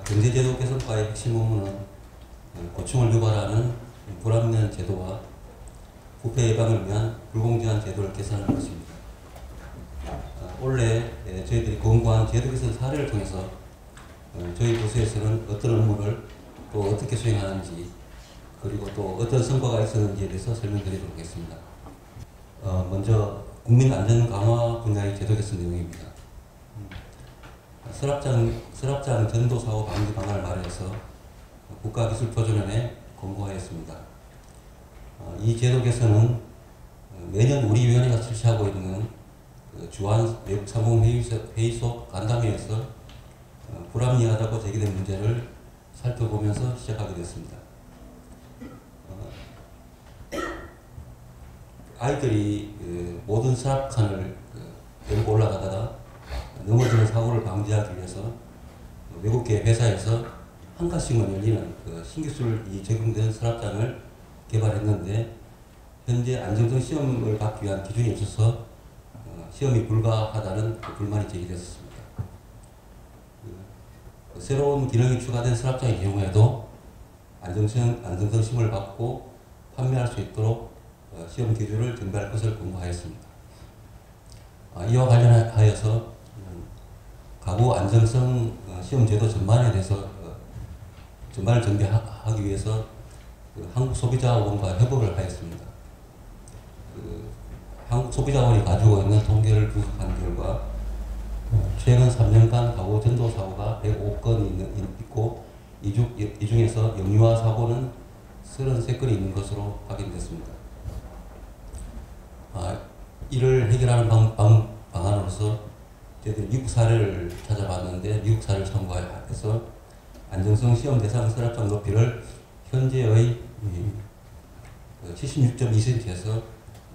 경제제도 개선과의 핵심 업무는 고충을 유발하는 불합리한 제도와 부패 예방을 위한 불공정한 제도를 개선하는 것입니다. 올해 저희들이 권고한 제도 개선 사례를 통해서 저희 부서에서는 어떤 업무를 또 어떻게 수행하는지 그리고 또 어떤 성과가 있었는지에 대해서 설명드리도록 하겠습니다. 먼저 국민 안전 강화 분야의 제도 개선 내용입니다. 서랍장 전도 사고 방지 방안을 마련해서 국가기술보존원에 공고하였습니다. 이 제도 개선은 매년 우리 위원회가 실시하고 있는 주한 외국상공회의소 간담회에서 불합리하다고 제기된 문제를 살펴보면서 시작하게 됐습니다. 아이들이 모든 서랍칸을 들고 올라가다가 넘어지는 사고를 방지하기 위해서 외국계 회사에서 한 칸씩만 열리는 신기술이 적용된 서랍장을 개발했는데 현재 안정성 시험을 받기 위한 기준이 없어서 시험이 불가하다는 불만이 제기됐습니다. 새로운 기능이 추가된 서랍장의 경우에도 안정성 시험을 받고 판매할 수 있도록 시험 기준을 정비할 것을 공고하였습니다. 이와 관련하여서 가구 안정성 시험 제도 전반에 대해서 전반을 정비하기 위해서 한국소비자원과 협업을 하였습니다. 한국소비자원이 가지고 있는 통계를 분석한 결과 최근 3년간 가구 전도 사고가 105건이 있고 이 중에서 영유아 사고는 33건이 있는 것으로 확인됐습니다. 이를 해결하는 방안으로서 저희들이 미국 사례를 찾아봤는데 미국 사례를 참고해서 안정성 시험 대상 서랍장 높이를 현재의 76.2cm에서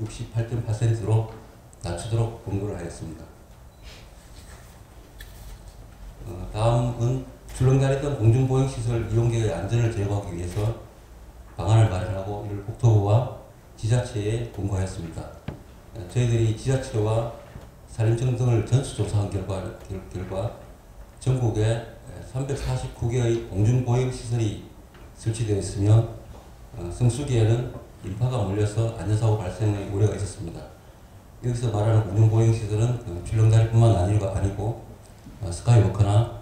68.8cm로 낮추도록 권고를 하였습니다. 다음은 출렁다리던 공중보행시설 이용객의 안전을 제고하기 위해서 방안을 마련하고 이를 국토부와 지자체에 공고하였습니다. 저희들이 지자체와 산림청 등을 전수조사한 결과 전국에 349개의 공중보행시설이 설치되어 있으며 성수기에는 인파가 몰려서 안전사고 발생의 우려가 있었습니다. 여기서 말하는 공중보행시설은 출렁다리뿐만 아니고 스카이워크나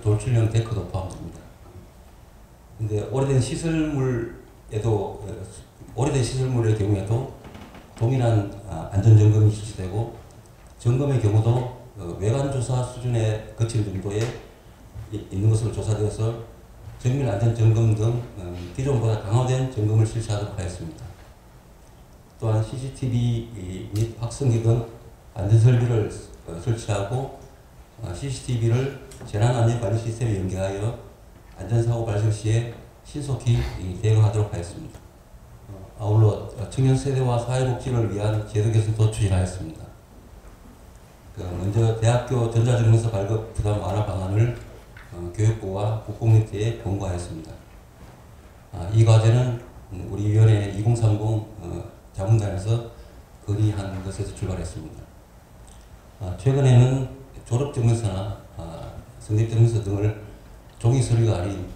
돌출형 데크도 포함됩니다. 근데 오래된 시설물의 경우에도 동일한 안전점검이 실시되고 점검의 경우도 외관조사 수준에 거칠 정도에 있는 것으로 조사되어서 정밀 안전점검 등 기존보다 강화된 점검을 실시하도록 하였습니다. 또한 CCTV 및 확성기 등 안전설비를 설치하고 CCTV를 재난안전관리 시스템에 연계하여 안전사고 발생 시에 신속히 대응하도록 하였습니다. 아울러 청년 세대와 사회복지를 위한 제도 개선도 추진하였습니다. 먼저 대학교 전자증명서 발급 부담 완화 방안을 교육부와 국공립대에 공고하였습니다. 이 과제는 우리 위원회 2030 자문단에서 건의한 것에서 출발했습니다. 최근에는 졸업증명서나 성적증명서 등을 종이 서류가 아닌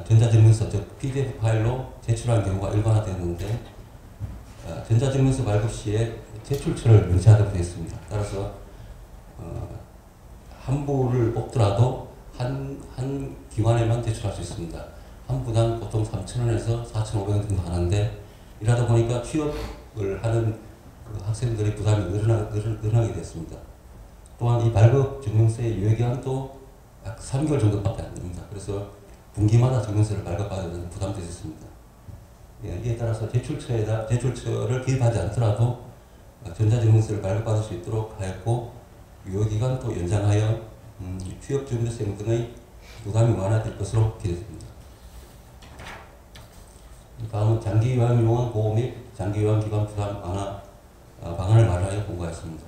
전자증명서 즉 PDF 파일로 제출한 경우가 일반화되었는데 전자증명서 발급 시에 제출처를 명시하도록 되어 있습니다. 따라서 한 부를 뽑더라도 한 기관에만 제출할 수 있습니다. 한 부당 보통 3,000원에서 4,500원 정도 하는데 이러다 보니까 취업을 하는 학생들의 부담이 늘어나게 됐습니다. 또한 이 발급 증명서의 유효기간도 약 3개월 정도밖에 안 됩니다. 그래서 분기마다 증명서를 발급받아야 되는 부담도 있었습니다. 이에 따라서 제출처를 기입하지 않더라도 전자증명서를 발급받을 수 있도록 하였고 유효기간도 연장하여 취업준비생 등의 부담이 완화될 것으로 기대됩니다. 다음은 장기요양용원 보호 및 장기요양기관 부담 완화 방안을 마련하여 공고하였습니다.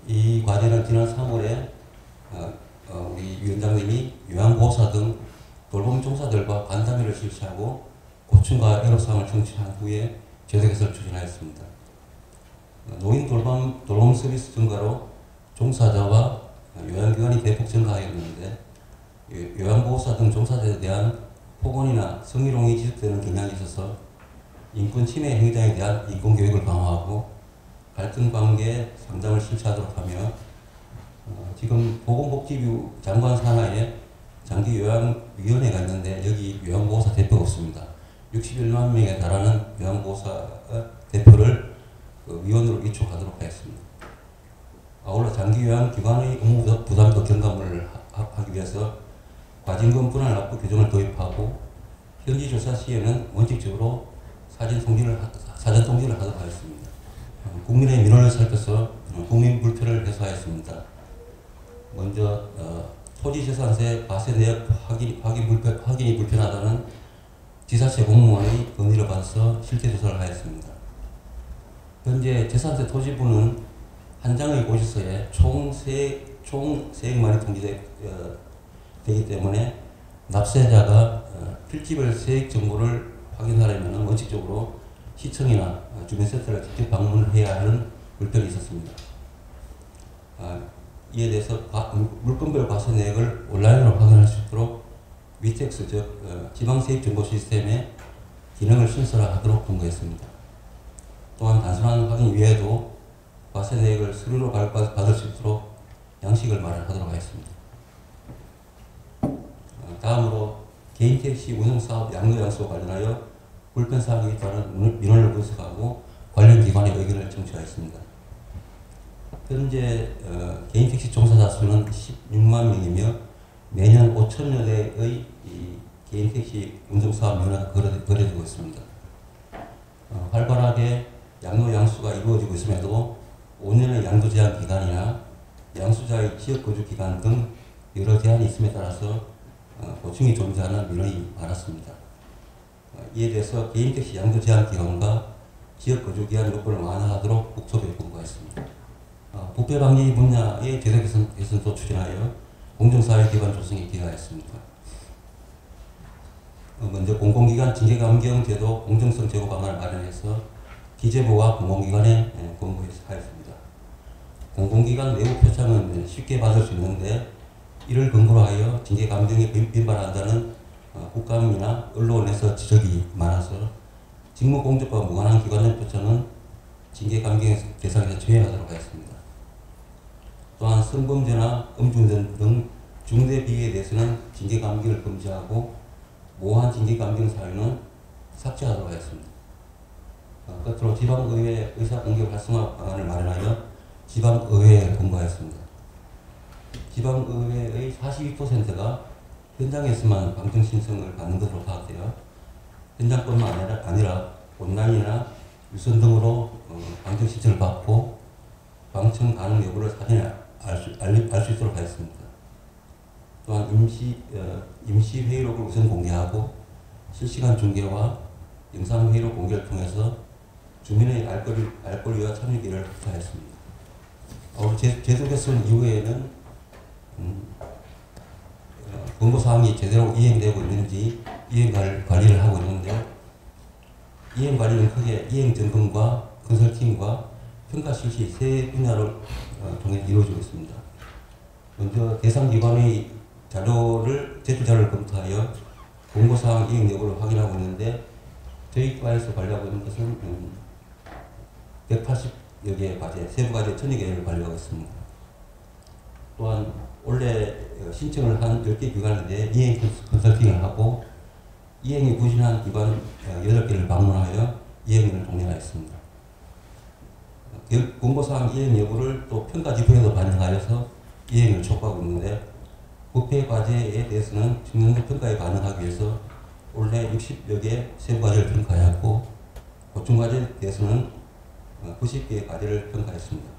이 과제는 지난 3월에 우리 위원장님이 요양보호사 등 돌봄 종사들과 간담회를 실시하고 고충과 애로사항을 청취한 후에 제도 개선을 추진하였습니다. 노인 돌봄 서비스 증가로 종사자와 요양기관이 대폭 증가하였는데 요양보호사 등 종사자에 대한 폭언이나 성희롱이 지속되는 경향이 있어서 인권 침해 행위자에 대한 인권교육을 강화하고 갈등 관계 상담을 실시하도록 하며 지금 보건복지부 장관 산하에 장기 요양위원회가 있는데 여기 요양보호사 대표가 없습니다. 61만 명에 달하는 요양보호사 대표를 위원으로 위촉하도록 하겠습니다. 아울러 장기 요양기관의 업무 부담도 경감을 하기 위해서 과징금 분할 납부 규정을 도입하고 현지 조사 시에는 원칙적으로 사전 통지를 하도록 하였습니다. 국민의 민원을 살펴서 국민 불편을 해소하였습니다. 먼저 토지재산세 과세 내역 확인이 불편하다는 지자체 공무원의 건의를 받아서 실태 조사를 하였습니다. 현재 재산세 토지부는 한 장의 고지서에 총 세액만이 통지되기 때문에 납세자가 필지별 세액 정보를 확인하려면 원칙적으로 시청이나 주민센터를 직접 방문을 해야 하는 불편이 있었습니다. 이에 대해서 물건별 과세 내역을 온라인으로 확인할 수 있도록 위텍스 즉 지방세액정보 시스템의 기능을 신설하도록 권고했습니다. 또한 단순한 확인 외에도 과세 내역을 서류로 받을 수 있도록 양식을 마련하도록 하겠습니다. 다음으로 개인택시 운송사업 양도양수와 관련하여 불편사항이 있다는 민원을 분석하고 관련 기관의 의견을 청취하였습니다. 현재 개인택시 종사자 수는 16만 명이며 매년 5천여 대의 개인택시 운송사업 면허가 거래되고 있습니다. 활발하게 양도 양수가 이루어지고 있음에도 5년의 양도 제한 기간이나 양수자의 지역 거주 기간 등 여러 제한이 있음에 따라서 고충이 존재하는 민원이 많았습니다. 이에 대해서 개인택시 양도 제한 기간과 지역 거주 기간 요건을 완화하도록 국토부에 권고했습니다. 부패 방지 분야의 제도 개선도 추진하여 공정사회 기반 조성에 기여하였습니다. 먼저 공공기관 징계감경 제도 공정성 제고 방안을 마련해서 기재부와 공공기관에 권고하였습니다. 공공기관 내부 표창은 쉽게 받을 수 있는데 이를 근거로 하여 징계감경이 빈발한다는 국감이나 언론에서 지적이 많아서 직무공적과 무관한 기관의 표창은 징계감경 대상에서 제외하도록 하였습니다. 또한 성범죄나 음주운전 등 중대비위에 대해서는 징계감경을 금지하고 모호한 징계감경 사유는 삭제하도록 하였습니다. 끝으로 지방의회 의사공개 활성화 방안을 마련하여 지방의회에 권고하였습니다. 지방의회의 42%가 현장에서만 방청 신청을 받는 것으로 파악되어 현장뿐만 아니라 온라인이나 유선 등으로 방청 신청을 받고 방청 가능 여부를 사전에 알 수 있도록 하였습니다. 또한 임시 회의록을 우선 공개하고 실시간 중계와 영상 회의록 공개를 통해서 주민의 알 권리와 참여기를 확대하였습니다. 제도 개선 이후에는 권고사항이 제대로 이행되고 있는지 이행 관리를 하고 있는데 이행 관리는 크게 이행 점검과 컨설팅과 평가 실시 세 분야를 통해 이루어지고 있습니다. 먼저 대상 기관의 제출 자료를 검토하여 권고사항 이행 여부를 확인하고 있는데 저희 과에서 관리하고 있는 것은 180여 개의 과제, 세부 과제 1000여 개를 관리하고 있습니다. 또한 올해 신청을 한 10개 기관에 대해 이행 컨설팅을 하고 이행이 부진한 기관 8개를 방문하여 이행을 독려하였습니다. 권고사항 이행 여부를 또 평가지표에도 반영하여서 이행을 촉구하고 있는데 부패 과제에 대해서는 중간급 평가에 반영하기 위해서 올해 60여 개 세부 과제를 평가하였고 보충 과제에 대해서는 90개의 과제를 평가했습니다.